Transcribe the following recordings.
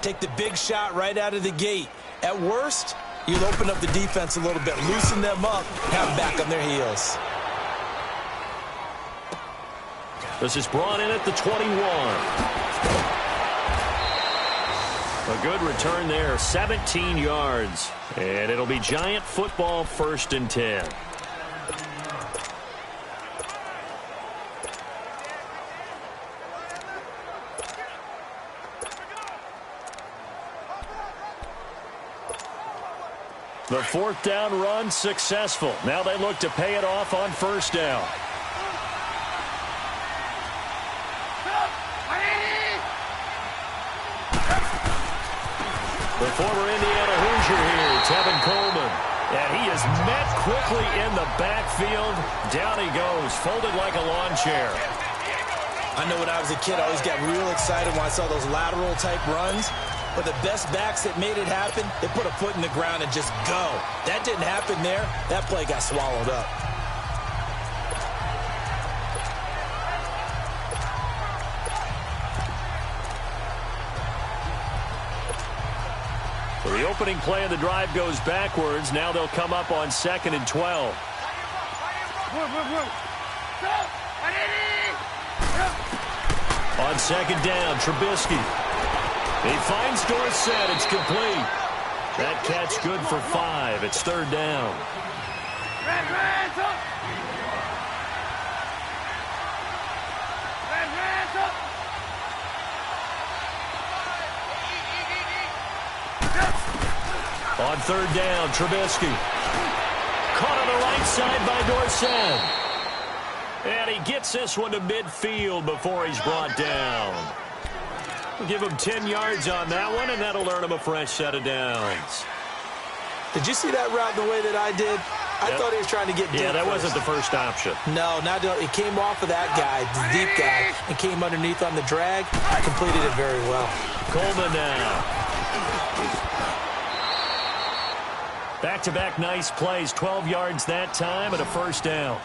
Take the big shot right out of the gate. At worst, you'll open up the defense a little bit, loosen them up, have them back on their heels. This is brought in at the 21. A good return there, 17 yards. And it'll be Giant football, 1st and 10. The 4th down run successful. Now they look to pay it off on 1st down. The former Indiana Hoosier here, Tevin Coleman. And he is met quickly in the backfield. Down he goes, folded like a lawn chair. I know when I was a kid, I always got real excited when I saw those lateral-type runs. But the best backs that made it happen, they put a foot in the ground and just go. That didn't happen there. That play got swallowed up. So the opening play of the drive goes backwards. Now they'll come up on 2nd and 12. On 2nd down, Trubisky. He finds Dorsett. It's complete. That catch good for 5. It's 3rd down. On 3rd down, Trubisky. Caught on the right side by Dorsett. And he gets this one to midfield before he's brought down. We'll give him 10 yards on that one, and that'll earn him a fresh set of downs. Did you see that route the way that I did? I thought he was trying to get deep. Yeah, that wasn't the first option. No, not it came off of that guy, the deep guy, and came underneath on the drag. Completed it very well. Coleman now. Back-to-back nice plays, 12 yards that time and a 1st down.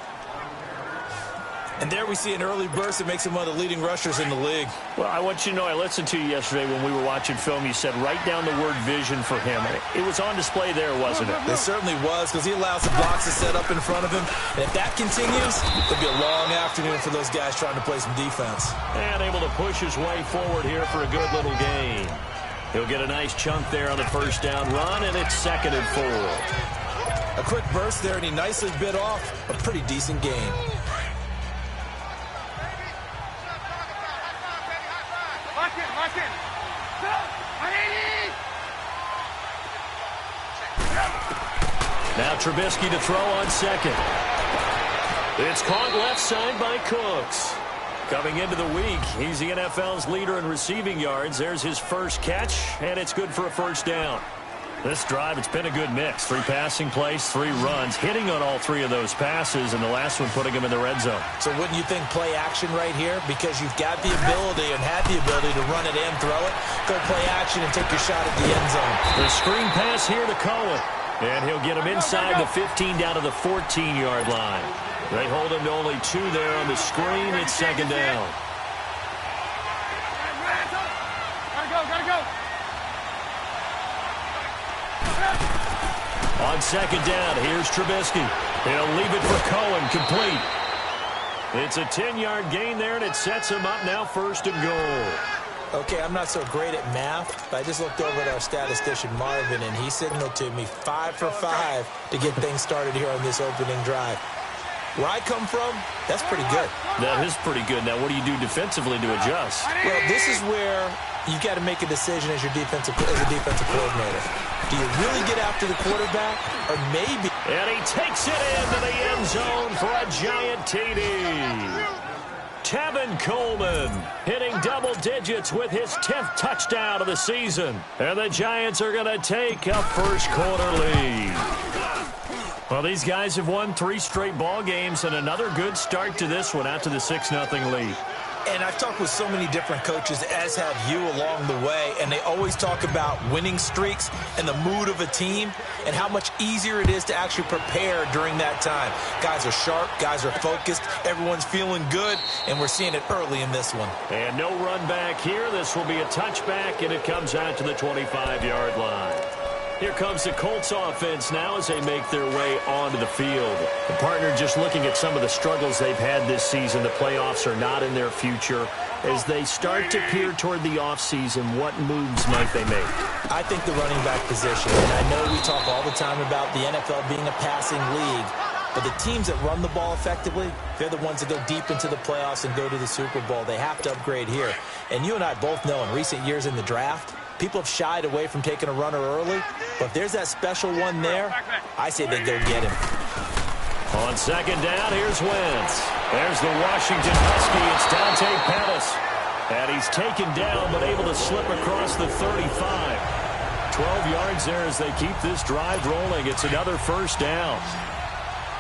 And there we see an early burst that makes him one of the leading rushers in the league. Well, I want you to know, I listened to you yesterday when we were watching film. You said write down the word vision for him. It was on display there, wasn't it? It certainly was, because he allows the blocks to set up in front of him. And if that continues, it'll be a long afternoon for those guys trying to play some defense. And able to push his way forward here for a good little gain. He'll get a nice chunk there on the 1st down run, and it's 2nd and 4. A quick burst there, and he nicely bit off a pretty decent gain. Now Trubisky to throw on 2nd. It's caught left side by Cooks. Coming into the week, he's the NFL's leader in receiving yards. There's his first catch, and it's good for a 1st down. This drive, it's been a good mix. 3 passing plays, 3 runs, hitting on all 3 of those passes, and the last one putting him in the red zone. So wouldn't you think play action right here? Because you've got the ability and had the ability to run it and throw it. Go play action and take your shot at the end zone. The screen pass here to Cohen. And he'll get him inside the 15 down to the 14-yard line. They hold him to only 2 there on the screen. It's 2nd down. Gotta go. On 2nd down, here's Trubisky. He'll leave it for Cohen, complete. It's a 10-yard gain there, and it sets him up now 1st and goal. Okay, I'm not so great at math, but I just looked over at our statistician, Marvin, and he signaled to me 5 for 5 to get things started here on this opening drive. Where I come from, that's pretty good. That is pretty good. Now, what do you do defensively to adjust? Well, this is where you got to make a decision as a defensive coordinator. Do you really get after the quarterback, or maybe... And he takes it into the end zone for a giant TD. Tevin Coleman hitting double digits with his 10th touchdown of the season. And the Giants are going to take a first-quarter lead. Well, these guys have won 3 straight ball games and another good start to this one out to the 6-0 lead. And I've talked with so many different coaches, as have you along the way, and they always talk about winning streaks and the mood of a team and how much easier it is to actually prepare during that time. Guys are sharp, guys are focused, everyone's feeling good, and we're seeing it early in this one. And no run back here. This will be a touchback, and it comes out to the 25-yard line. Here comes the Colts offense now as they make their way onto the field. The partner just looking at some of the struggles they've had this season. The playoffs are not in their future. As they start to peer toward the offseason, what moves might they make? I think the running back position, and I know we talk all the time about the NFL being a passing league, but the teams that run the ball effectively, they're the ones that go deep into the playoffs and go to the Super Bowl. They have to upgrade here. And you and I both know in recent years in the draft, people have shied away from taking a runner early, but if there's that special one there, I say they go get him. On second down, here's Wentz. There's the Washington Husky. It's Dante Pettis. And he's taken down, but able to slip across the 35. 12 yards there as they keep this drive rolling. It's another first down.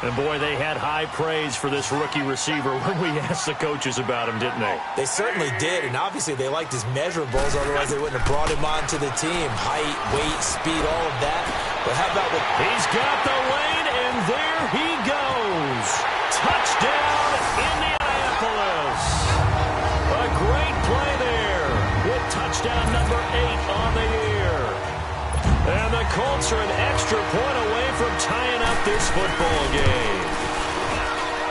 And, boy, they had high praise for this rookie receiver when we asked the coaches about him, didn't they? They certainly did, and obviously they liked his measurables, otherwise they wouldn't have brought him onto the team. Height, weight, speed, all of that. But how about what... He's got the lane, and there he goes. Touchdown, Indianapolis. A great play there with touchdown number 8 on the year. And the Colts are an extra point away from tying up this football game.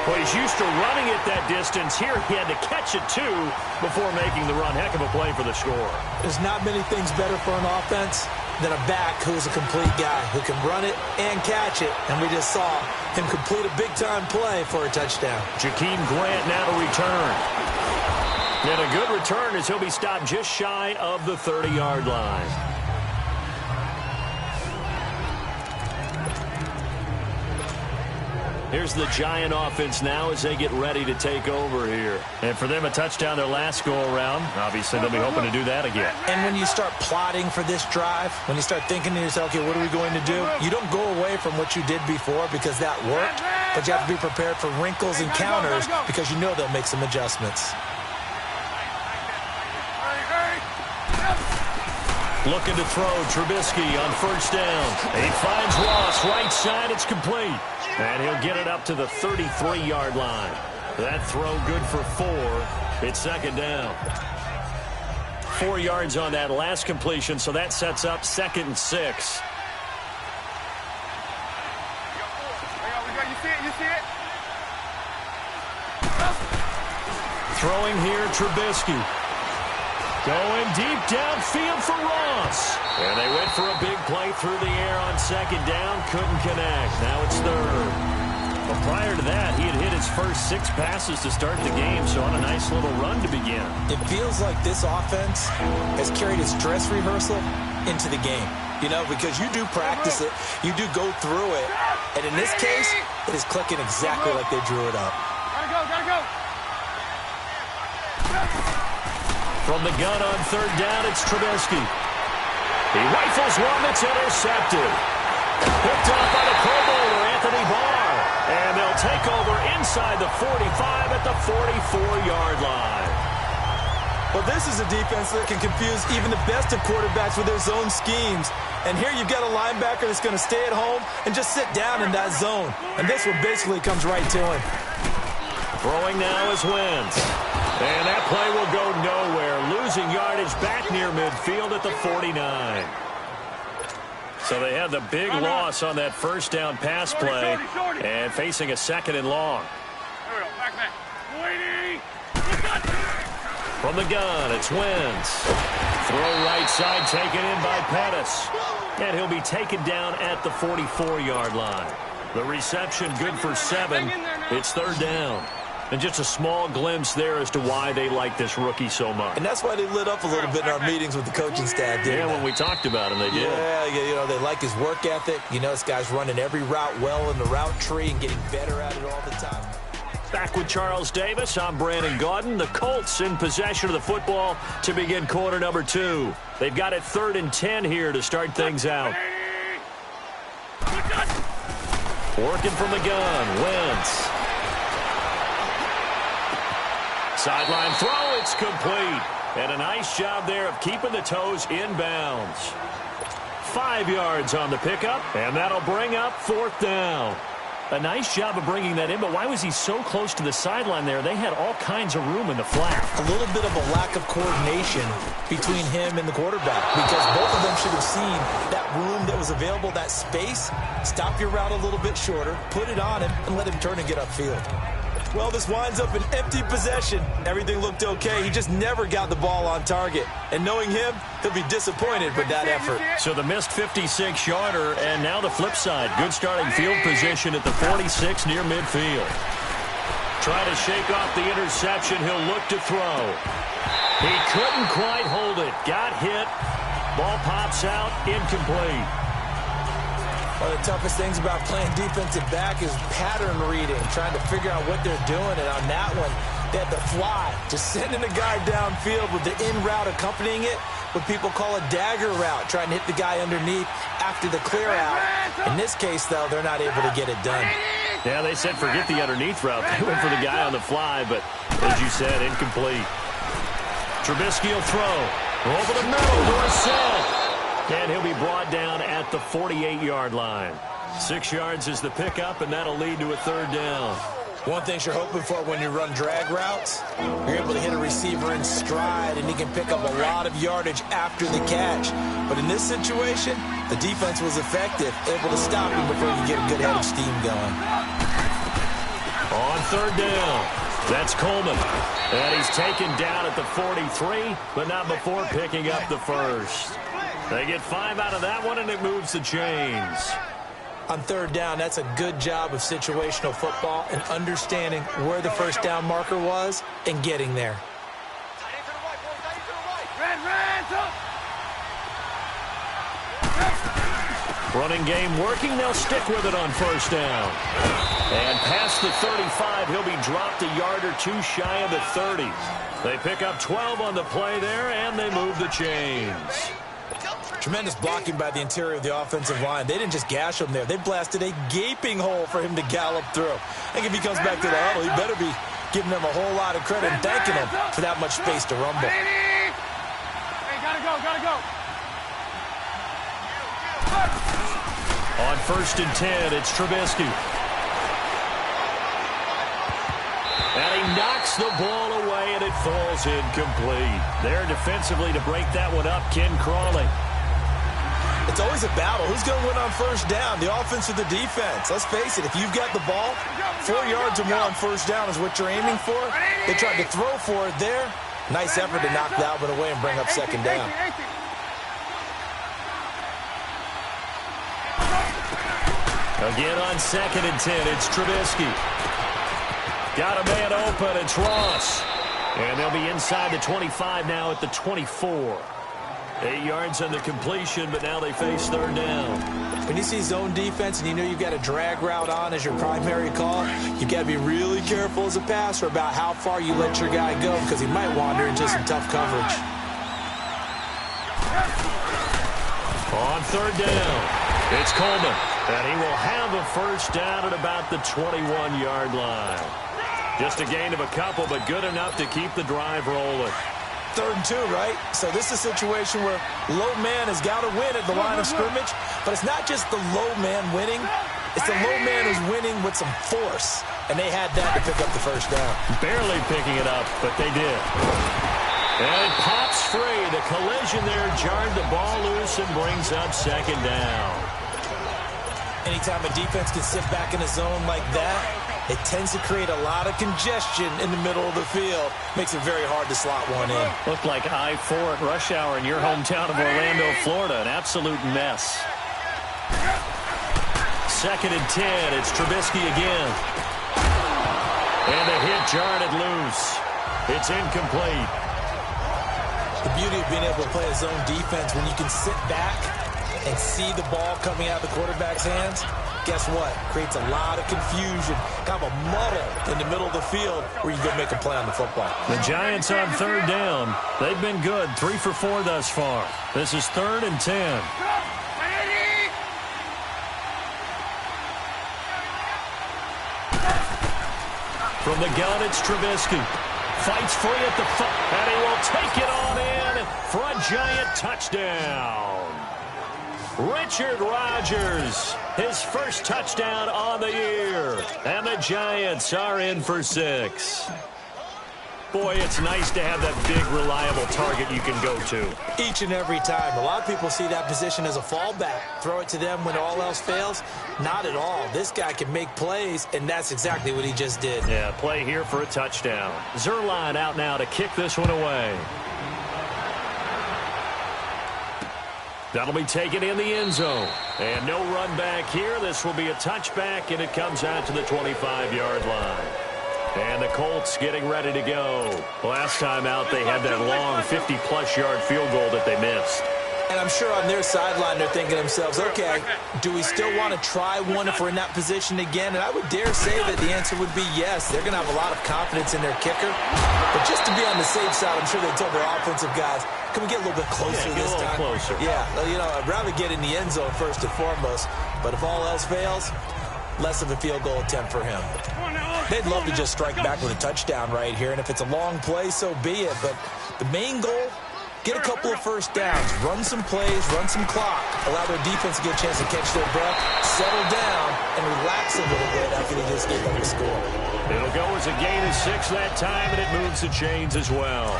Well, he's used to running it that distance. Here he had to catch it, too, before making the run. Heck of a play for the score. There's not many things better for an offense than a back who's a complete guy who can run it and catch it. And we just saw him complete a big-time play for a touchdown. Jakeem Grant now to return. And a good return as he'll be stopped just shy of the 30-yard line. Here's the Giant offense now as they get ready to take over here. And for them, a touchdown their last go-around. Obviously, they'll be hoping to do that again. And when you start plotting for this drive, when you start thinking to yourself, okay, what are we going to do? You don't go away from what you did before because that worked, but you have to be prepared for wrinkles and counters because you know they'll make some adjustments. Looking to throw, Trubisky on first down. He finds Ross, right side, it's complete. And he'll get it up to the 33-yard line. That throw good for 4. It's second down. 4 yards on that last completion, so that sets up 2nd and 6. You see it? Throwing here, Trubisky. Going deep downfield for Ross. And they went for a big play through the air on second down. Couldn't connect. Now it's 3rd. But prior to that, he had hit his first 6 passes to start the game, so on a nice little run to begin. It feels like this offense has carried its dress rehearsal into the game. You know, because you do practice it, you do go through it, and in this case, it is clicking exactly like they drew it up. Gotta go. From the gun on 3rd down, it's Trubisky. He rifles one that's intercepted. Picked off by the Pro Bowler, Anthony Barr. And they'll take over inside the 45 at the 44-yard line. Well, this is a defense that can confuse even the best of quarterbacks with their zone schemes. And here you've got a linebacker that's going to stay at home and just sit down in that zone. And this one basically comes right to him. Throwing now is Wentz. And that play will go nowhere. Losing yardage back near midfield at the 49. So they had the big loss on that first down pass play and facing a 2nd and long. There we go. Back. From the gun, it's Wentz. Throw right side taken in by Pettis. And he'll be taken down at the 44-yard line. The reception good for 7. It's 3rd down. And just a small glimpse there as to why they like this rookie so much. And that's why they lit up a little bit in our meetings with the coaching staff, didn't they? When we talked about him, they did. Yeah, you know, they like his work ethic. You know, this guy's running every route well in the route tree and getting better at it all the time. Back with Charles Davis, I'm Brandon Gaudin. The Colts in possession of the football to begin quarter number 2. They've got it 3rd and 10 here to start things out. Working from the gun, Wentz. Sideline throw, it's complete. And a nice job there of keeping the toes inbounds. 5 yards on the pickup, and that'll bring up 4th down. A nice job of bringing that in, but why was he so close to the sideline there? They had all kinds of room in the flat. A little bit of a lack of coordination between him and the quarterback, because both of them should have seen that room that was available, that space. Stop your route a little bit shorter, put it on him, and let him turn and get upfield. Well, this winds up an empty possession. Everything looked okay. He just never got the ball on target. And knowing him, he'll be disappointed with that effort. So the missed 56-yarder, and now the flip side. Good starting field position at the 46 near midfield. Trying to shake off the interception. He'll look to throw. He couldn't quite hold it. Got hit. Ball pops out. Incomplete. One of the toughest things about playing defensive back is pattern reading, trying to figure out what they're doing. And on that one, they had to fly, just sending a guy downfield with the in route accompanying it, what people call a dagger route, trying to hit the guy underneath after the clear out. In this case, though, they're not able to get it done. Yeah, they said forget the underneath route. They went for the guy on the fly, but as you said, incomplete. Trubisky will throw. Over the middle, Dorsett. And he'll be brought down at the 48-yard line. 6 yards is the pickup, and that'll lead to a 3rd down. One thing you're hoping for when you run drag routes, you're able to hit a receiver in stride, and he can pick up a lot of yardage after the catch. But in this situation, the defense was effective, able to stop him before he could get a good head of steam going. On 3rd down, that's Coleman. And he's taken down at the 43, but not before picking up the first. They get 5 out of that one, and it moves the chains. On 3rd down, that's a good job of situational football and understanding where the first down marker was and getting there. Running game working. They'll stick with it on 1st down. And past the 35, he'll be dropped a yard or 2 shy of the 30. They pick up 12 on the play there, and they move the chains. Tremendous blocking by the interior of the offensive line. They didn't just gash him there. They blasted a gaping hole for him to gallop through. I think if he comes back to the huddle, he better be giving them a whole lot of credit and thanking them for that much space to rumble. Hey, gotta go, gotta go. On 1st and 10, it's Trubisky. And he knocks the ball away, and it falls incomplete. There defensively to break that one up, Ken Crawley. It's always a battle. Who's going to win on 1st down, the offense or the defense? Let's face it, if you've got the ball, 4 yards or more on 1st down is what you're aiming for. They tried to throw for it there. Nice effort to knock that one away and bring up 2nd down. Again on 2nd and 10, it's Trubisky. Got a man open, it's Ross. And they'll be inside the 25 now at the 24. 8 yards on the completion, but now they face 3rd down. When you see zone defense and you know you've got a drag route on as your primary call, you've got to be really careful as a passer about how far you let your guy go because he might wander into some tough coverage. On 3rd down, it's Coleman. And he will have a 1st down at about the 21-yard line. Just a gain of a couple, but good enough to keep the drive rolling. 3rd and 2, right? So this is a situation where low man has got to win at the line of scrimmage, but it's not just the low man winning. It's the low man who's winning with some force, and they had that to pick up the 1st down. Barely picking it up, but they did. And it pops free. The collision there jarred the ball loose and brings up 2nd down. Anytime a defense can sit back in a zone like that, it tends to create a lot of congestion in the middle of the field. Makes it very hard to slot one in. Looked like I-4 at rush hour in your hometown of Orlando, Florida. An absolute mess. 2nd and 10. It's Trubisky again. And the hit jarred it loose. It's incomplete. The beauty of being able to play a zone defense when you can sit back and see the ball coming out of the quarterback's hands, guess what? Creates a lot of confusion, kind of a muddle in the middle of the field where you go make a play on the football. The Giants on 3rd down. They've been good, 3 for 4 thus far. This is 3rd and 10. From the gun, it's Trubisky. fights free at the and he will take it on in for a giant touchdown. Richard Rodgers, his first touchdown on the year. And the Giants are in for 6. Boy, it's nice to have that big, reliable target you can go to. Each and every time. A lot of people see that position as a fallback. Throw it to them when all else fails. Not at all. This guy can make plays, and that's exactly what he just did. Yeah, play here for a touchdown. Zuerlein out now to kick this one away. That'll be taken in the end zone. And no run back here. This will be a touchback, and it comes out to the 25-yard line. And the Colts getting ready to go. Last time out, they had that long 50-plus yard field goal that they missed. And I'm sure on their sideline they're thinking to themselves, okay, do we still want to try one if we're in that position again? And I would dare say that the answer would be yes. They're going to have a lot of confidence in their kicker. But just to be on the safe side, I'm sure they told their offensive guys, can we get a little bit closer this time? Closer. Yeah, you know, I'd rather get in the end zone first and foremost. But if all else fails, less of a field goal attempt for him. They'd love to just strike back with a touchdown right here. And if it's a long play, so be it. But the main goal, get a couple of first downs, run some plays, run some clock, allow their defense to get a chance to catch their breath, settle down, and relax a little bit after they just gave them a score. It'll go as a gain of 6 that time, and it moves the chains as well.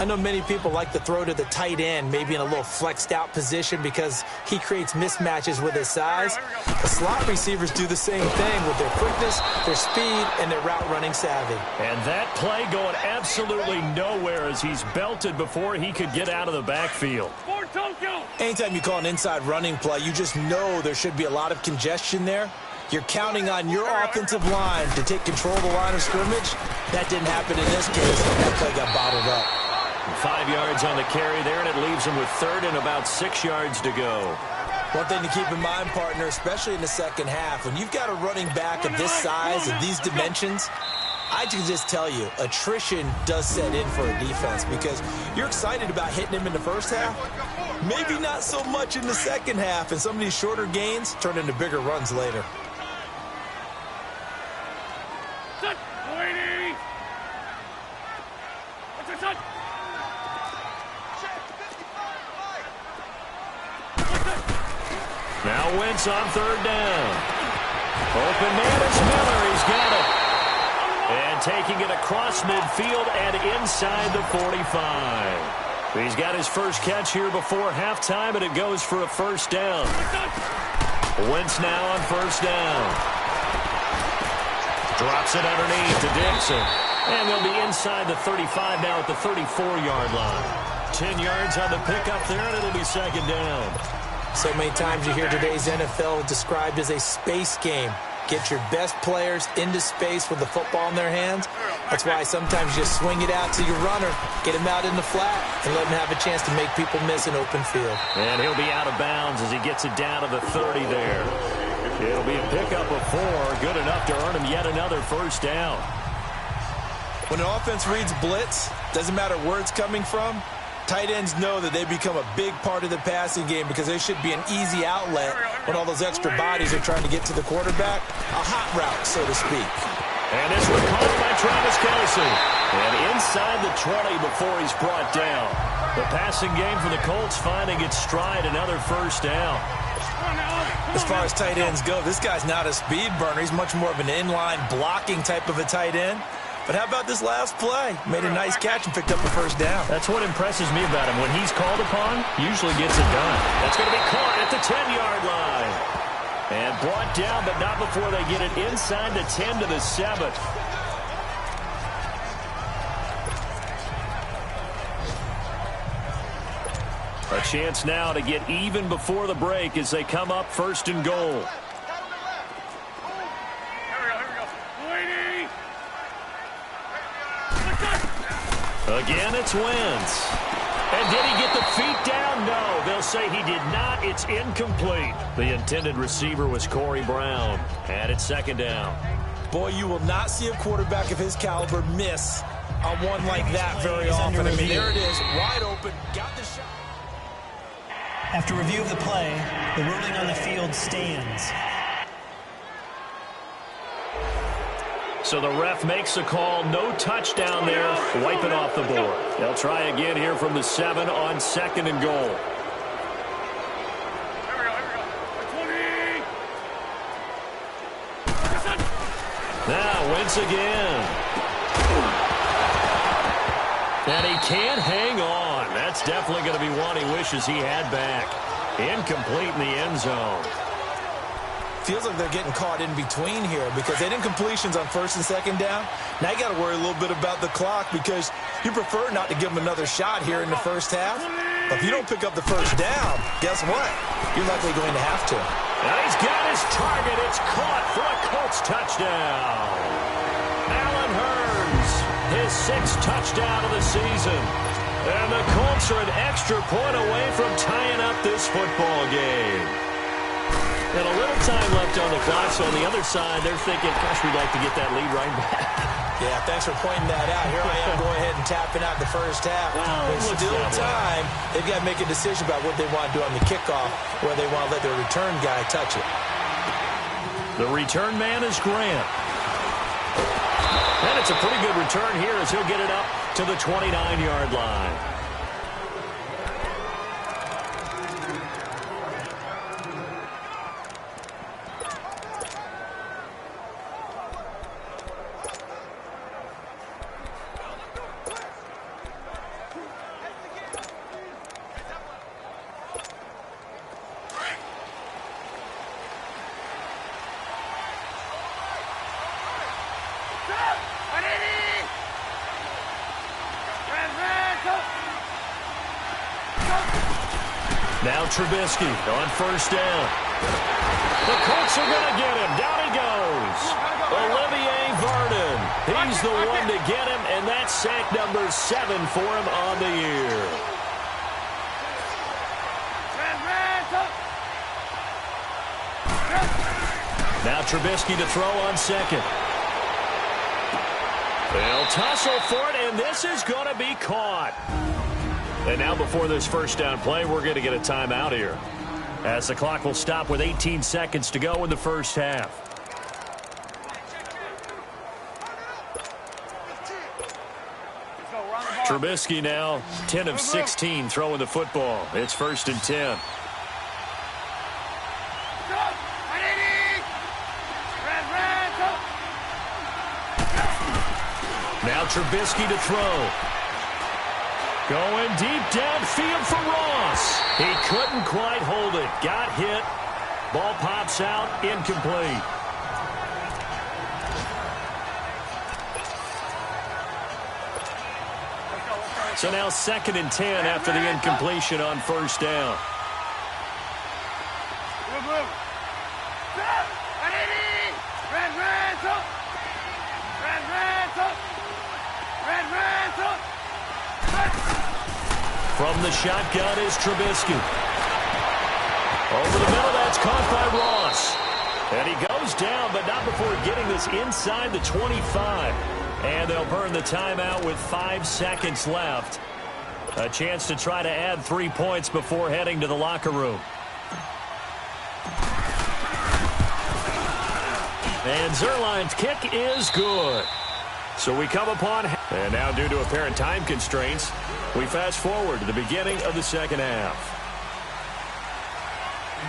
I know many people like to throw to the tight end, maybe in a little flexed out position because he creates mismatches with his size. The slot receivers do the same thing with their quickness, their speed, and their route running savvy. And that play going absolutely nowhere as he's belted before he could get out of the backfield. Anytime you call an inside running play, you just know there should be a lot of congestion there. You're counting on your offensive line to take control of the line of scrimmage. That didn't happen in this case. That play got bottled up. 5 yards on the carry there, and it leaves him with 3rd and about 6 yards to go. One thing to keep in mind, partner, especially in the second half, when you've got a running back of this size and these dimensions, I can just tell you, attrition does set in for a defense because you're excited about hitting him in the first half. Maybe not so much in the second half, and some of these shorter gains turn into bigger runs later. Now Wentz on 3rd down. Open man, it's Miller. He's got it. And taking it across midfield and inside the 45. He's got his first catch here before halftime, and it goes for a first down. Wentz now on 1st down. Drops it underneath to Dixon. And they'll be inside the 35 now at the 34-yard line. 10 yards on the pickup there, and it'll be 2nd down. So many times you hear today's NFL described as a space game. Get your best players into space with the football in their hands. That's why sometimes you just swing it out to your runner, get him out in the flat, and let him have a chance to make people miss an open field. And he'll be out of bounds as he gets it down to the 30 there. It'll be a pickup of 4, good enough to earn him yet another first down. When an offense reads blitz, doesn't matter where it's coming from, tight ends know that they become a big part of the passing game because there should be an easy outlet when all those extra bodies are trying to get to the quarterback. A hot route, so to speak. And this one caught by Travis Kelce. And inside the 20 before he's brought down. The passing game for the Colts finding its stride, another first down. As far as tight ends go, this guy's not a speed burner. He's much more of an inline blocking type of a tight end. But how about this last play? Made a nice catch and picked up a first down. That's what impresses me about him. When he's called upon, usually gets it done. That's going to be caught at the 10-yard line. And brought down, but not before they get it inside the 10 to the 7. A chance now to get even before the break as they come up 1st and goal. Again, it's Wentz. And did he get the feet down? No, they'll say he did not. It's incomplete. The intended receiver was Corey Brown. And it's 2nd down. Boy, you will not see a quarterback of his caliber miss on one like that very often. I mean, there it is, wide open. Got the shot. After review of the play, the ruling on the field stands. So the ref makes a call. No touchdown there. Wipe it off the board. They'll try again here from the 7 on 2nd and goal. Now Wentz again. And he can't hang on. That's definitely going to be one he wishes he had back. Incomplete in the end zone. Feels like they're getting caught in between here because they didn't completions on 1st and 2nd down. Now you got to worry a little bit about the clock because you prefer not to give them another shot here in the 1st half. But if you don't pick up the 1st down, guess what? You're likely going to have to. Now he's got his target. It's caught for a Colts touchdown. Allen Hurns, his 6th touchdown of the season. And the Colts are an extra point away from tying up this football game. And a little time left on the clock, so on the other side, they're thinking, gosh, we'd like to get that lead right back. Yeah, thanks for pointing that out. Here I am going ahead and tapping out the 1st half. Well, There's still time. They've got to make a decision about what they want to do on the kickoff, where they want to let their return guy touch it. The return man is Grant. And it's a pretty good return here as he'll get it up to the 29-yard line. Now Trubisky on 1st down. The Colts are going to get him. Down he goes. Olivier Vernon. He's the one to get him, and that's sack number 7 for him on the year. Now Trubisky to throw on 2nd. They'll tussle for it, and this is going to be caught. And now before this 1st down play, we're going to get a timeout here, as the clock will stop with 18 seconds to go in the 1st half. Trubisky now 10 of 16 throwing the football. It's 1st and 10. Now Trubisky to throw. Going deep downfield for Ross. He couldn't quite hold it. Got hit. Ball pops out. Incomplete. So now 2nd and 10 after the incompletion on 1st down. From the shotgun is Trubisky. Over the middle, that's caught by Ross. And he goes down, but not before getting this inside the 25. And they'll burn the timeout with 5 seconds left. A chance to try to add 3 points before heading to the locker room. And Zerline's kick is good. So we come upon, and now due to apparent time constraints, we fast forward to the beginning of the 2nd half.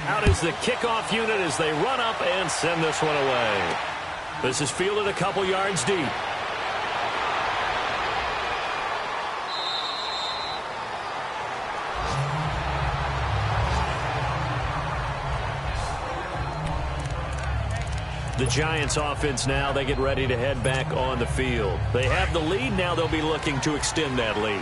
Out is the kickoff unit as they run up and send this one away. This is fielded a couple yards deep. The Giants offense now, they get ready to head back on the field. They have the lead. Now they'll be looking to extend that lead.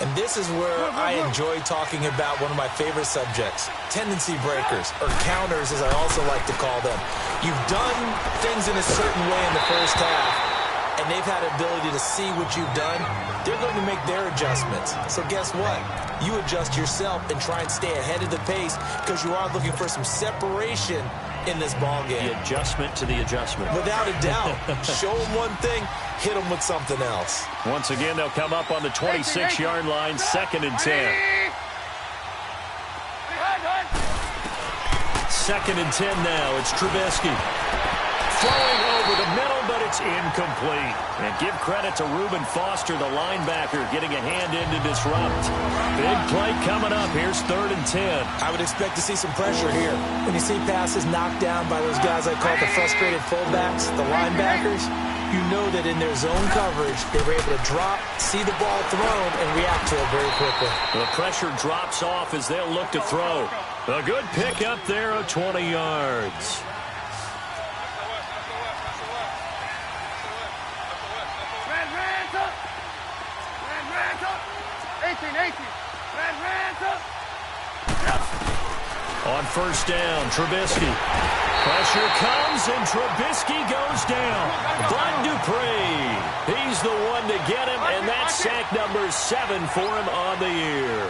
And this is where I enjoy talking about one of my favorite subjects, tendency breakers, or counters as I also like to call them. You've done things in a certain way in the 1st half, and they've had the ability to see what you've done. They're going to make their adjustments. So guess what? You adjust yourself and try and stay ahead of the pace because you are looking for some separation in this ball game. The adjustment to the adjustment. Without a doubt. Show them one thing, hit them with something else. Once again, they'll come up on the 26-yard line, 2nd and 10. 2nd and 10 now. It's Trubisky. throwing over the middle, but it's incomplete. And give credit to Reuben Foster, the linebacker, getting a hand in to disrupt. Big play coming up. Here's 3rd and 10. I would expect to see some pressure here. When you see passes knocked down by those guys I call the frustrated fullbacks, the linebackers, you know that in their zone coverage, they were able to drop, see the ball thrown, and react to it very quickly. The pressure drops off as they'll look to throw. A good pick up there of 20 yards. On 1st down, Trubisky. Pressure comes, and Trubisky goes down. Bud Dupree, he's the one to get him, and that's sack number 7 for him on the year.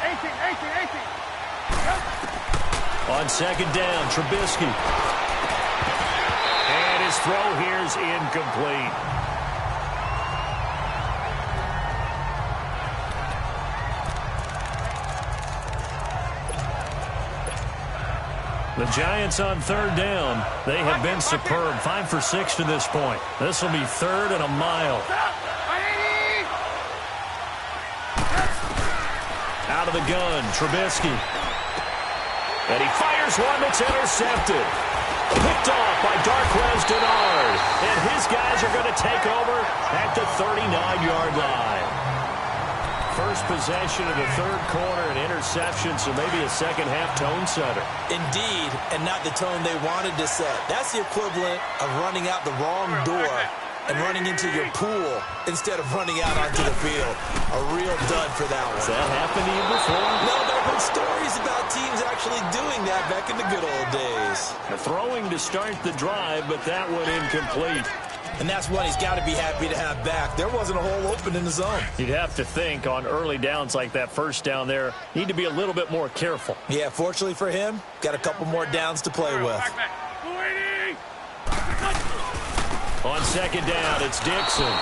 18. On 2nd down, Trubisky. And his throw here is incomplete. The Giants on 3rd down. They have been superb. 5 for 6 to this point. This will be 3rd and a mile. Out of the gun, Trubisky. And he fires one that's intercepted. Picked off by Darquez Dennard. And his guys are going to take over at the 39-yard line. First possession of the 3rd quarter, an interception, so maybe a second-half tone setter. Indeed, and not the tone they wanted to set. That's the equivalent of running out the wrong door and running into your pool instead of running out onto the field. A real dud for that one. Has that happened to you before? No, but I've heard stories about teams actually doing that back in the good old days. Throwing to start the drive, but that one incomplete. And that's what he's got to be happy to have back. There wasn't a hole open in the zone. You'd have to think on early downs like that 1st down there, need to be a little bit more careful. Yeah, fortunately for him, got a couple more downs to play with. On 2nd down, it's Dixon.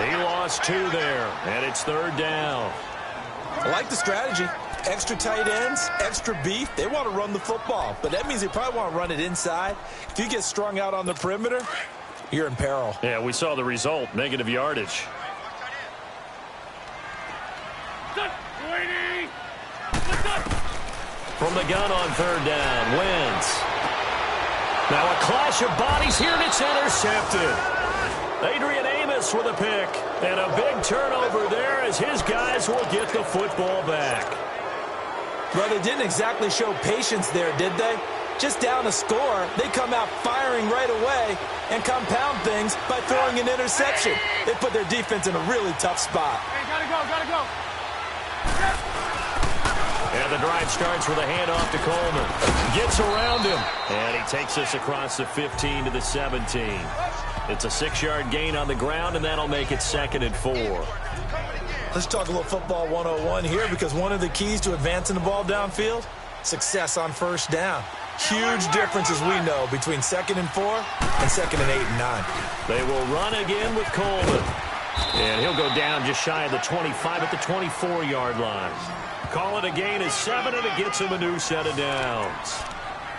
He lost 2 there, and it's 3rd down. I like the strategy. Extra tight ends, extra beef. They want to run the football, but that means they probably want to run it inside. If you get strung out on the perimeter, you're in peril. Yeah, we saw the result, negative yardage. From the gun on 3rd down, Wentz. Now a clash of bodies here, and it's intercepted. Adrian Amos with a pick, and a big turnover there as his guys will get the football back. Well, they didn't exactly show patience there, did they? Just down a score, they come out firing right away and compound things by throwing an interception. They put their defense in a really tough spot. Hey, gotta go. And the drive starts with a handoff to Coleman. Gets around him, and he takes us across the 15 to the 17. It's a 6-yard gain on the ground, and that'll make it 2nd and 4. Let's talk a little football 101 here, because one of the keys to advancing the ball downfield, success on 1st down. Huge differences we know between 2nd and 4 and 2nd and 8 and 9. They will run again with Coleman. And he'll go down just shy of the 25 at the 24-yard line. Call it a gain of 7, and it gets him a new set of downs.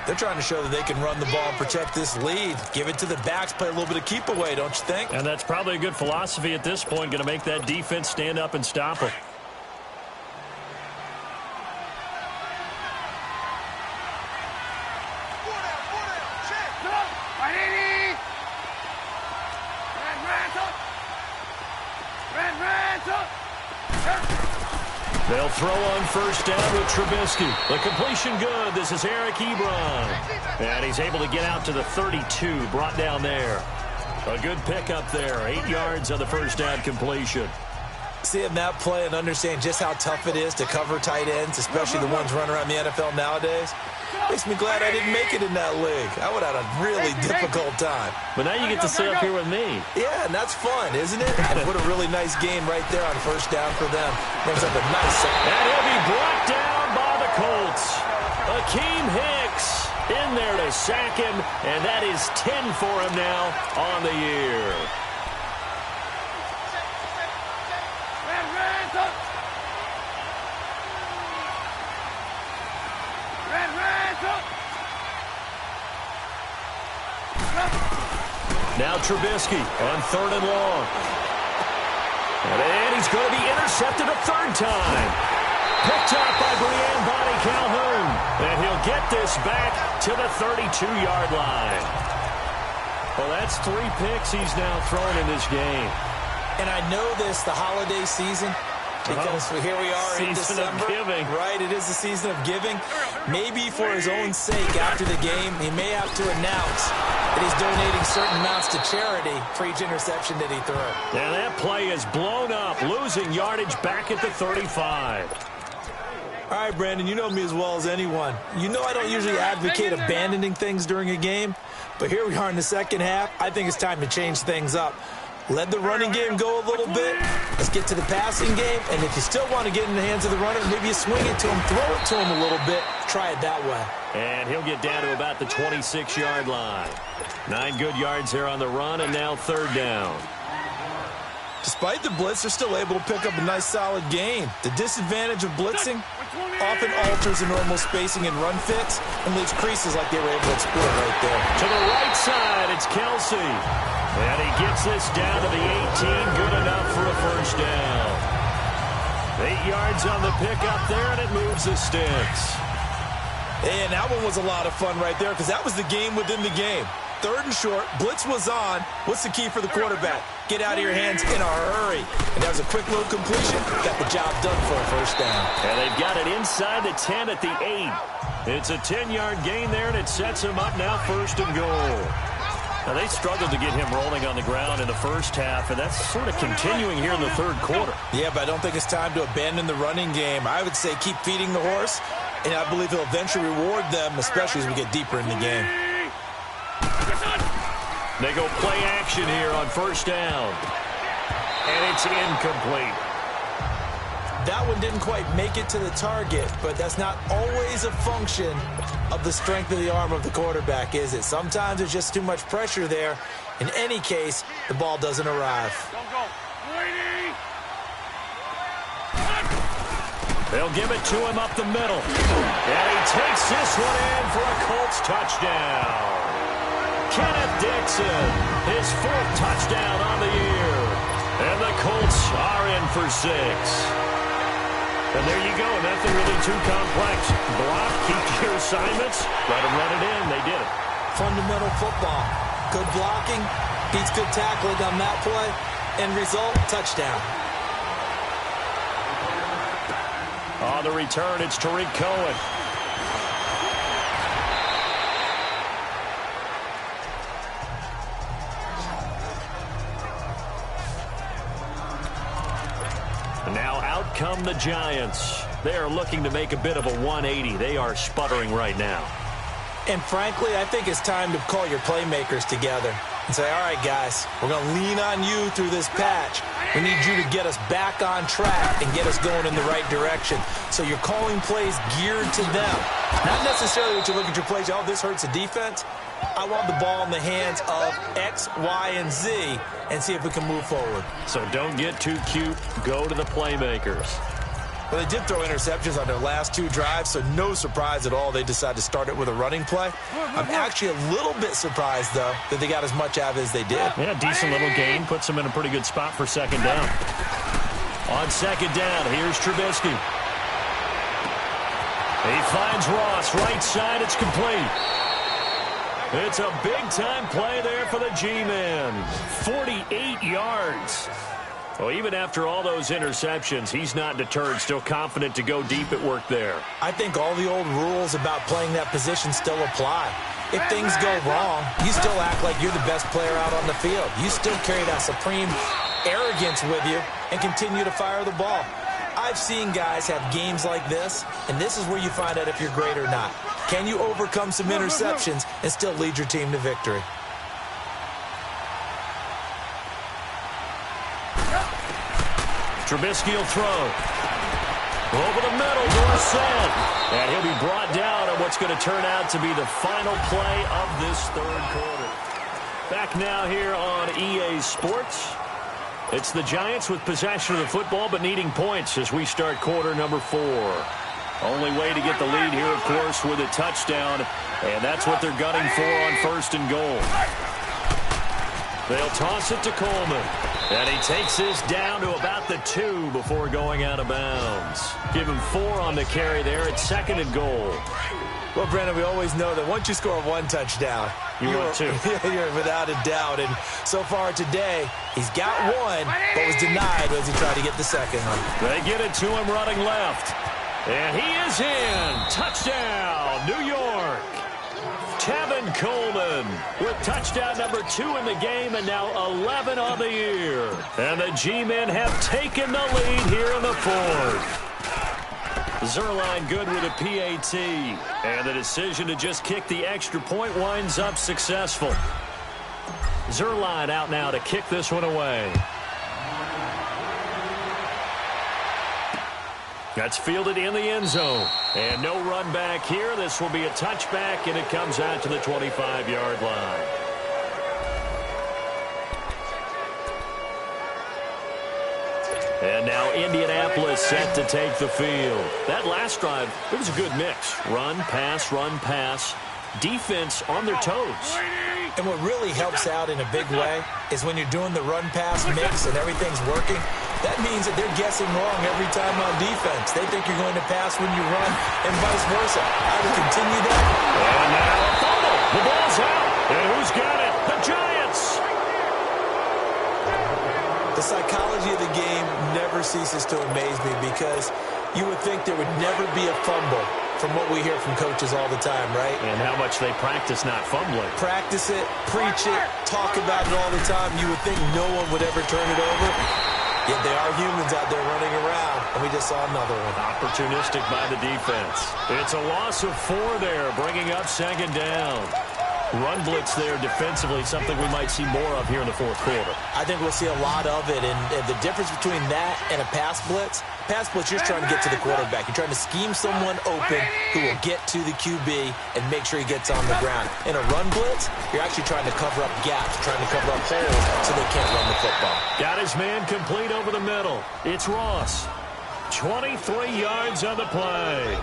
They're trying to show that they can run the ball and protect this lead. Give it to the backs, play a little bit of keep away, don't you think? And that's probably a good philosophy at this point, going to make that defense stand up and stop them. They'll throw on 1st down with Trubisky. The completion good. This is Eric Ebron. And he's able to get out to the 32, brought down there. A good pickup there. 8 yards on the 1st down completion. Seeing that play and understand just how tough it is to cover tight ends, especially the ones running around the NFL nowadays, makes me glad I didn't make it in that league. I would have had a really difficult time. But now you get to sit up here with me. Yeah, and that's fun, isn't it? And put a really nice game right there on 1st down for them. Brings up a nice set. And he'll be brought down by the Colts. Akeem Hicks in there to sack him, and that is 10 for him now on the year. Now Trubisky on 3rd and long. And he's going to be intercepted a 3rd time. Picked up by Brian Bonnie Calhoun. And he'll get this back to the 32-yard line. Well, that's 3 picks he's now thrown in this game. And I know this, the holiday season, because here we are in December. Season of giving. Right, it is the season of giving. Maybe for his own sake after the game, he may have to announce that he's donating certain amounts to charity for each interception that he threw. And that play is blown up, losing yardage back at the 35. All right, Brandon, you know me as well as anyone. You know I don't usually advocate abandoning things during a game, but here we are in the second half. I think it's time to change things up. Let the running game go a little bit. Let's get to the passing game. And if you still want to get in the hands of the runner, maybe you swing it to him, throw it to him a little bit. Try it that way. And he'll get down to about the 26-yard line. 9 good yards here on the run, and now 3rd down. Despite the blitz, they're still able to pick up a nice, solid gain. The disadvantage of blitzing often alters the normal spacing and run fits and leaves creases like they were able to exploit right there. To the right side, it's Kelsey. And he gets this down to the 18, good enough for a 1st down. 8 yards on the pickup there, and it moves the sticks. And that one was a lot of fun right there because that was the game within the game. 3rd and short, blitz was on. What's the key for the quarterback? Get out of your hands in a hurry. And that was a quick little completion. Got the job done for a 1st down. And they've got it inside the 10 at the 8. It's a 10-yard gain there, and it sets him up now 1st and goal. Now, they struggled to get him rolling on the ground in the first half, and that's sort of continuing here in the 3rd quarter. Yeah, but I don't think it's time to abandon the running game. I would say keep feeding the horse, and I believe he'll eventually reward them, especially as we get deeper in the game. They go play action here on 1st down. And it's incomplete. That one didn't quite make it to the target, but that's not always a function of the strength of the arm of the quarterback, is it? Sometimes there's just too much pressure there. In any case, the ball doesn't arrive. They'll give it to him up the middle. And he takes this one in for a Colts touchdown. Kenneth Dixon, his 4th touchdown on the year. And the Colts are in for 6. And there you go, nothing really too complex. Block, keep your assignments, let them run it in. They did it. Fundamental football. Good blocking, beats good tackling on that play. End result, touchdown. On the return, it's Tariq Cohen. Now out come the Giants. They are looking to make a bit of a 180. They are sputtering right now. And frankly, I think it's time to call your playmakers together and say, all right, guys, we're going to lean on you through this patch. We need you to get us back on track and get us going in the right direction. So you're calling plays geared to them. Not necessarily that you look at your plays, oh, this hurts the defense. I want the ball in the hands of X, Y, and Z and see if we can move forward. So don't get too cute. Go to the playmakers. Well, they did throw interceptions on their last 2 drives, so no surprise at all they decided to start it with a running play. I'm actually a little bit surprised, though, that they got as much out of it as they did. Yeah, decent little gain. Puts them in a pretty good spot for 2nd down. On 2nd down, here's Trubisky. He finds Ross, right side, it's complete. It's a big-time play there for the G-Man. 48 yards. Well, even after all those interceptions, he's not deterred, still confident to go deep at work there. I think all the old rules about playing that position still apply. If things go wrong, you still act like you're the best player out on the field. You still carry that supreme arrogance with you and continue to fire the ball. I've seen guys have games like this, and this is where you find out if you're great or not. Can you overcome some interceptions and still lead your team to victory? Trubisky will throw. Over the middle, Dorsett. And he'll be brought down on what's going to turn out to be the final play of this 3rd quarter. Back now here on EA Sports. It's the Giants with possession of the football but needing points as we start quarter number 4. Only way to get the lead here, of course, with a touchdown. And that's what they're gunning for on 1st and goal. They'll toss it to Coleman. And he takes this down to about the 2 before going out of bounds. Give him 4 on the carry there at 2nd and goal. Well, Brandon, we always know that once you score 1 touchdown, want 2. You're without a doubt. And so far today, he's got 1, but was denied as he tried to get the second one. They get it to him running left. And he is in. Touchdown, New York. Tevin Coleman with touchdown number 2 in the game and now 11 on the year. And the G-men have taken the lead here in the 4th. Zerline good with a PAT. And the decision to just kick the extra point winds up successful. Zerline out now to kick this one away. That's fielded in the end zone. And no run back here. This will be a touchback, and it comes out to the 25-yard line. And now Indianapolis set to take the field. That last drive, it was a good mix. Run, pass. Defense on their toes. And what really helps out in a big way is when you're doing the run-pass mix and everything's working, that means that they're guessing wrong every time on defense. They think you're going to pass when you run and vice versa. I would continue that. And now a fumble. The ball's out. And who's got it? The Giants. The psychology of the game never ceases to amaze me because you would think there would never be a fumble from what we hear from coaches all the time, right? And how much they practice not fumbling. Practice it, preach it, talk about it all the time. You would think no one would ever turn it over. Yet they are humans out there running around, and we just saw another one. Opportunistic by the defense. It's a loss of 4 there, bringing up 2nd down. Run blitz there defensively, something we might see more of here in the 4th quarter. I think we'll see a lot of it, and the difference between that and a pass blitz, you're just trying to get to the quarterback. You're trying to scheme someone open who will get to the QB and make sure he gets on the ground. In a run blitz, you're actually trying to cover up gaps, trying to cover up holes so they can't run the football. Got his man complete over the middle. It's Ross. 23 yards on the play.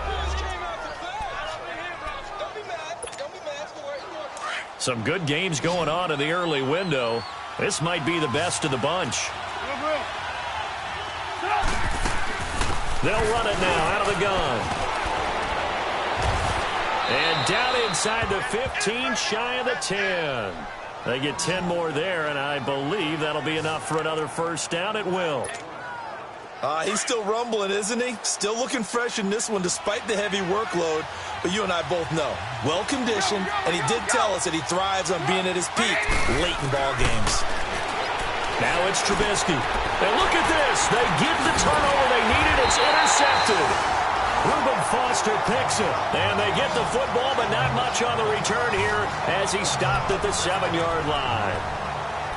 Some good games going on in the early window. This might be the best of the bunch. They'll run it now out of the gun. And down inside the 15, shy of the 10. They get 10 more there, and I believe that'll be enough for another first down. It will. He's still rumbling, isn't he? Still looking fresh in this one despite the heavy workload. But you and I both know, well-conditioned, and he did tell us that he thrives on being at his peak late in ball games. Now it's Trubisky. And look at this. They get the turnover they needed. It's intercepted. Reuben Foster picks it. And they get the football, but not much on the return here as he stopped at the 7-yard line.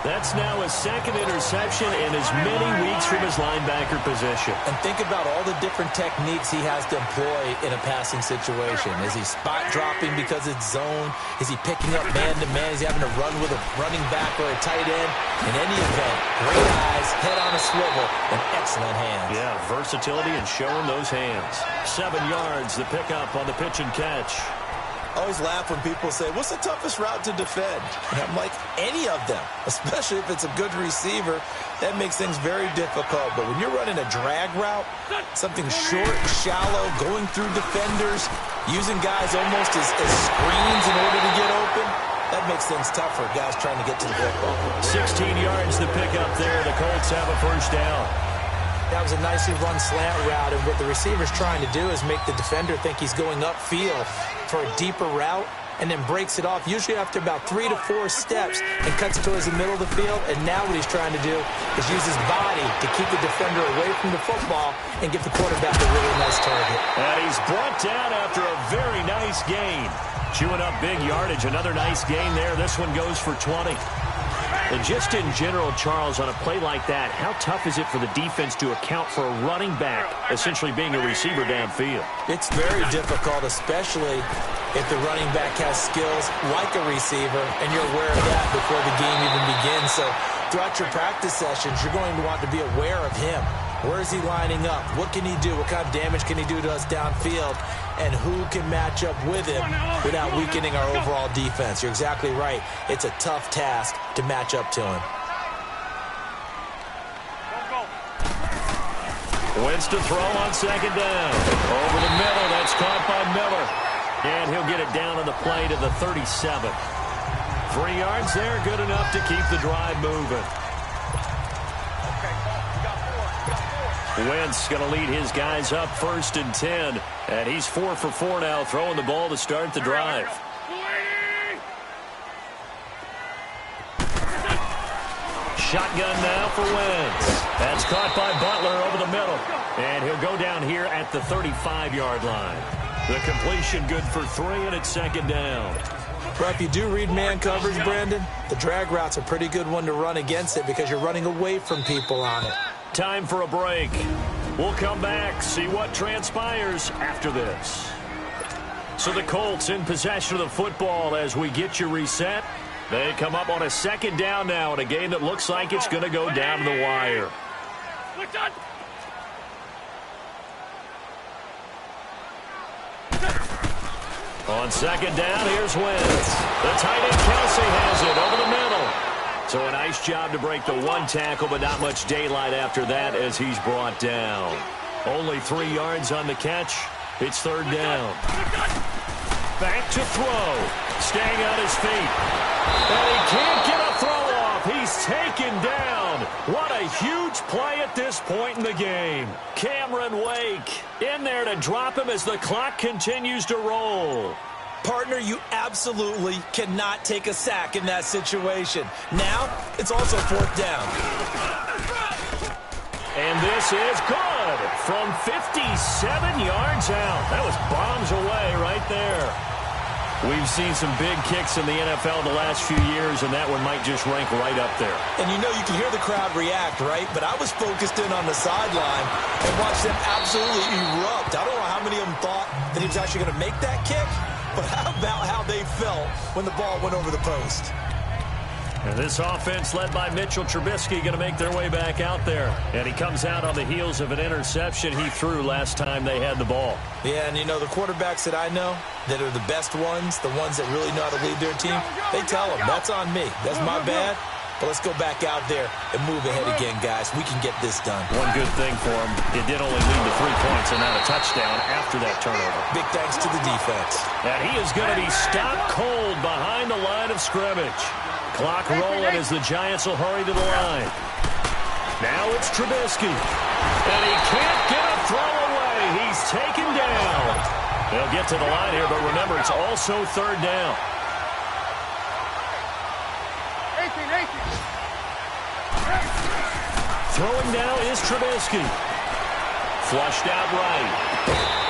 That's now his 2nd interception in as many weeks from his linebacker position. And think about all the different techniques he has to employ in a passing situation. Is he spot dropping because it's zone? Is he picking up man-to-man? Is he having to run with a running back or a tight end? In any event, great eyes, head on a swivel, and excellent hands. Yeah, versatility and showing those hands. 7 yards, the pickup on the pitch and catch. I always laugh when people say, what's the toughest route to defend? And I'm like, any of them, especially if it's a good receiver. That makes things very difficult. But when you're running a drag route, something short, shallow, going through defenders, using guys almost as screens in order to get open, that makes things tough for guys trying to get to the football. 16 yards to pick up there. The Colts have a first down. That was a nicely run slant route, and what the receiver's trying to do is make the defender think he's going upfield for a deeper route and then breaks it off, usually after about 3 to 4 steps, and cuts towards the middle of the field. And now what he's trying to do is use his body to keep the defender away from the football and give the quarterback a really nice target. And he's brought down after a very nice gain. Chewing up big yardage. Another nice gain there. This one goes for 20. And just in general, Charles, on a play like that, how tough is it for the defense to account for a running back essentially being a receiver downfield? It's very difficult, especially if the running back has skills like a receiver, and you're aware of that before the game even begins. So throughout your practice sessions, you're going to want to be aware of him. Where is he lining up? What can he do? What kind of damage can he do to us downfield? And who can match up with him without weakening our overall defense? You're exactly right. It's a tough task to match up to him. Wins to throw on second down. Over the middle. That's caught by Miller. And he'll get it down on the play to the 37. 3 yards there. Good enough to keep the drive moving. Wentz going to lead his guys up 1st and 10. And he's 4 for 4 now, throwing the ball to start the drive. Shotgun now for Wentz. That's caught by Butler over the middle. And he'll go down here at the 35-yard line. The completion good for 3, and it's 2nd down. Well, if you do read man coverage, Brandon, the drag route's a pretty good one to run against it because you're running away from people on it. Time for a break. We'll come back, see what transpires after this. So the Colts in possession of the football as we get you reset. They come up on a 2nd down now in a game that looks like it's going to go down to the wire. On 2nd down, here's Wentz. The tight end Kelsey has it over the middle. So a nice job to break the 1 tackle, but not much daylight after that as he's brought down. Only 3 yards on the catch. It's 3rd down. Back to throw. Staying on his feet. And he can't get a throw off. He's taken down. What a huge play at this point in the game. Cameron Wake in there to drop him as the clock continues to roll. Partner, you absolutely cannot take a sack in that situation. Now, it's also 4th down. And this is good from 57 yards out. That was bombs away right there. We've seen some big kicks in the NFL the last few years, and that one might just rank right up there. And you know, you can hear the crowd react, right? But I was focused in on the sideline and watched them absolutely erupt. I don't know how many of them thought that he was actually going to make that kick, but how about how they felt when the ball went over the post? And this offense led by Mitchell Trubisky going to make their way back out there. And he comes out on the heels of an interception he threw last time they had the ball. Yeah, and you know, the quarterbacks that I know that are the best ones, the ones that really know how to lead their team, they tell them, that's on me. That's my bad. But let's go back out there and move ahead again, guys. We can get this done. One good thing for him, it did only lead to 3 points and not a touchdown after that turnover. Big thanks to the defense. And he is going to be stopped cold behind the line of scrimmage. Clock rolling as the Giants will hurry to the line. Now it's Trubisky. And he can't get a throw away. He's taken down. They'll get to the line here, but remember, it's also 3rd down. 18. Throwing now is Trubisky. Flushed out right.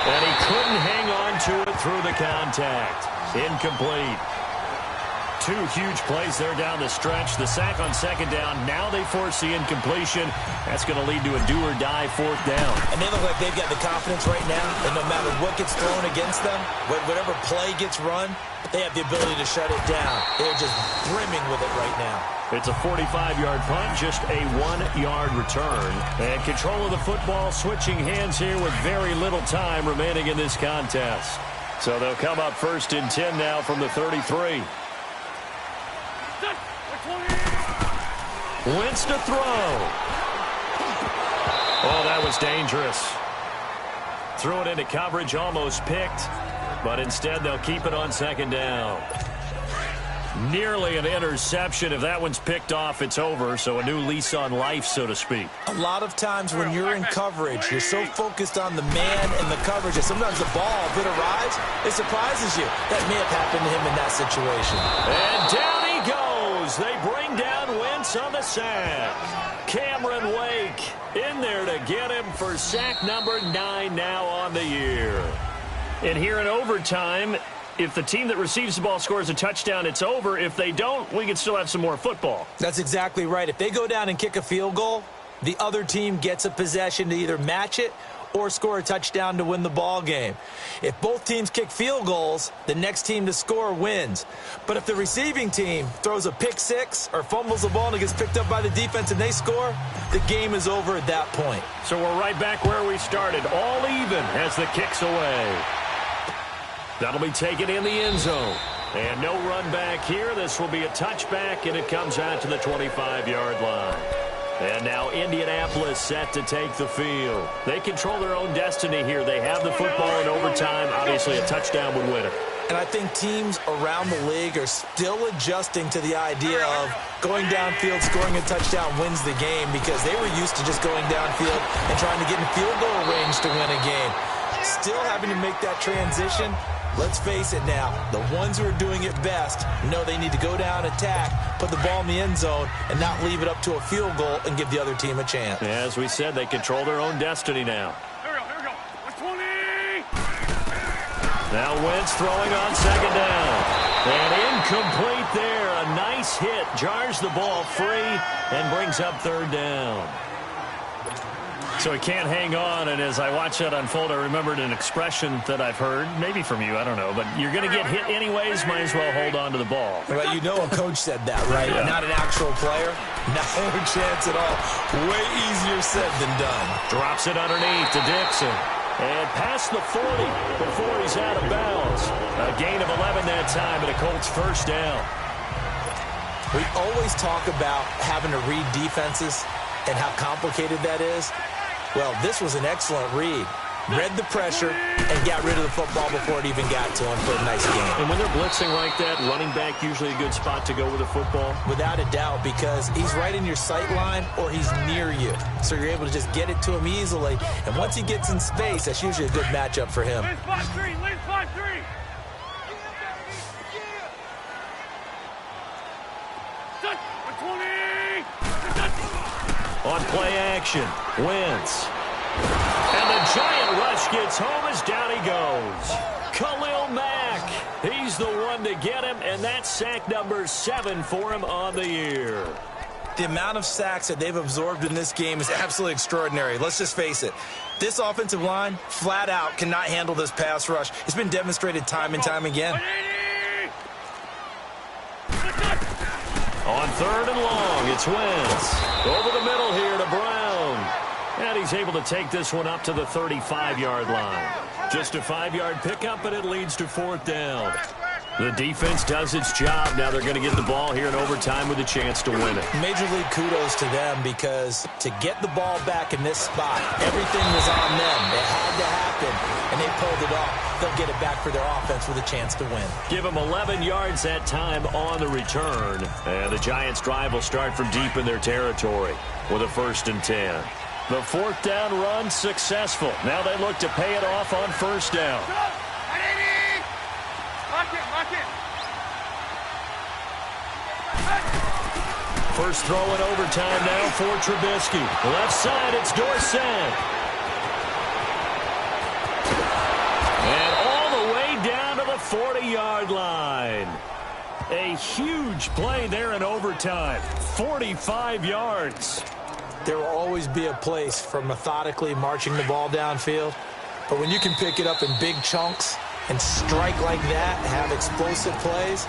And he couldn't hang on to it through the contact. Incomplete. 2 huge plays there down the stretch. The sack on 2nd down. Now they force the incompletion. That's going to lead to a do-or-die 4th down. And they look like they've got the confidence right now that no matter what gets thrown against them, whatever play gets run, they have the ability to shut it down. They're just brimming with it right now. It's a 45-yard punt, just a 1-yard return. And control of the football switching hands here with very little time remaining in this contest. So they'll come up 1st and 10 now from the 33. Wentz to throw. Oh, that was dangerous. Threw it into coverage, almost picked. But instead, they'll keep it on 2nd down. Nearly an interception. If that one's picked off, it's over. So a new lease on life, so to speak. A lot of times when you're in coverage, you're so focused on the man and the coverage that sometimes the ball, if it arrives, it surprises you. That may have happened to him in that situation. And down he goes. They bring down Wentz on the sack. Cameron Wake in there to get him for sack number 9 now on the year. And here in overtime, if the team that receives the ball scores a touchdown, it's over. If they don't, we can still have some more football. That's exactly right. If they go down and kick a field goal, the other team gets a possession to either match it or score a touchdown to win the ball game. If both teams kick field goals, the next team to score wins. But if the receiving team throws a pick six or fumbles the ball and it gets picked up by the defense and they score, the game is over at that point. So we're right back where we started, all even as the kick's away. That'll be taken in the end zone. And no run back here. This will be a touchback, and it comes out to the 25-yard line. And now Indianapolis set to take the field. They control their own destiny here. They have the football in overtime. Obviously, a touchdown would win it. And I think teams around the league are still adjusting to the idea of going downfield, scoring a touchdown wins the game, because they were used to just going downfield and trying to get in field goal range to win a game. Still having to make that transition. Let's face it now, the ones who are doing it best know they need to go down, attack, put the ball in the end zone, and not leave it up to a field goal and give the other team a chance. As we said, they control their own destiny now. Here we go. 20. Now Wentz throwing on second down. And incomplete there. A nice hit. Jars the ball free and brings up third down. So he can't hang on, and as I watch that unfold, I remembered an expression that I've heard, maybe from you, I don't know, but you're going to get hit anyways, might as well hold on to the ball. Well, you know a coach said that, right? Yeah. Not an actual player. No chance at all. Way easier said than done. Drops it underneath to Dixon. And past the 40 before he's out of bounds. A gain of 11 that time, and a Colts first down. We always talk about having to read defenses and how complicated that is. Well, this was an excellent read. Read the pressure and got rid of the football before it even got to him for a nice game. And when they're blitzing like that, running back usually a good spot to go with the football? Without a doubt, because he's right in your sight line or he's near you. So you're able to just get it to him easily. And once he gets in space, that's usually a good matchup for him. Lane 5-3. Lane 5-3. Touch. 20. On play action, Wentz. And the giant rush gets home as down he goes. Khalil Mack, he's the one to get him, and that's sack number 7 for him on the year. The amount of sacks that they've absorbed in this game is absolutely extraordinary. Let's just face it. This offensive line, flat out, cannot handle this pass rush. It's been demonstrated time and time again. On third and long, it's Wentz. Over the middle here to Brown. And he's able to take this one up to the 35-yard line. Just a 5-yard pickup, but it leads to fourth down. The defense does its job. Now they're going to get the ball here in overtime with a chance to win it. Major league kudos to them, because to get the ball back in this spot, everything was on them. It had to happen, and they pulled it off. They'll get it back for their offense with a chance to win. Give them 11 yards that time on the return. And the Giants' drive will start from deep in their territory with a 1st and 10. The fourth down run successful. Now they look to pay it off on first down. Lock it. First throw in overtime now for Trubisky. Left side, it's Dorsett. And all the way down to the 40-yard line. A huge play there in overtime. 45 yards. There will always be a place for methodically marching the ball downfield. But when you can pick it up in big chunks and strike like that, have explosive plays,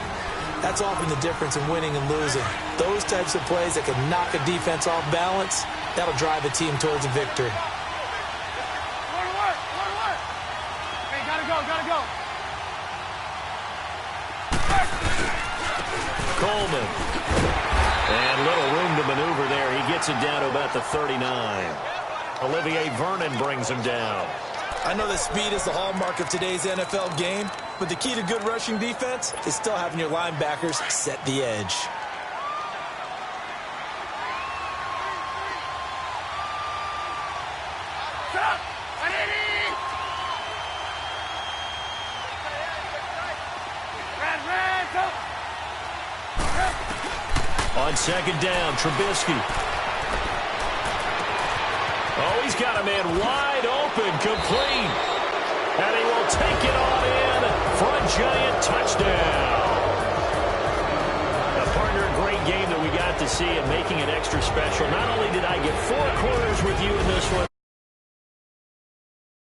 that's often the difference in winning and losing. Those types of plays that can knock a defense off balance, that'll drive a team towards a victory. Hey, gotta go. Coleman. And little room to maneuver there. He gets it down to about the 39. Olivier Vernon brings him down. I know that speed is the hallmark of today's NFL game, but the key to good rushing defense is still having your linebackers set the edge. On second down, Trubisky. Oh, he's got a man wide open, complete. And he will take it on in for a Giant touchdown. A partner, great game that we got to see, and making it extra special. Not only did I get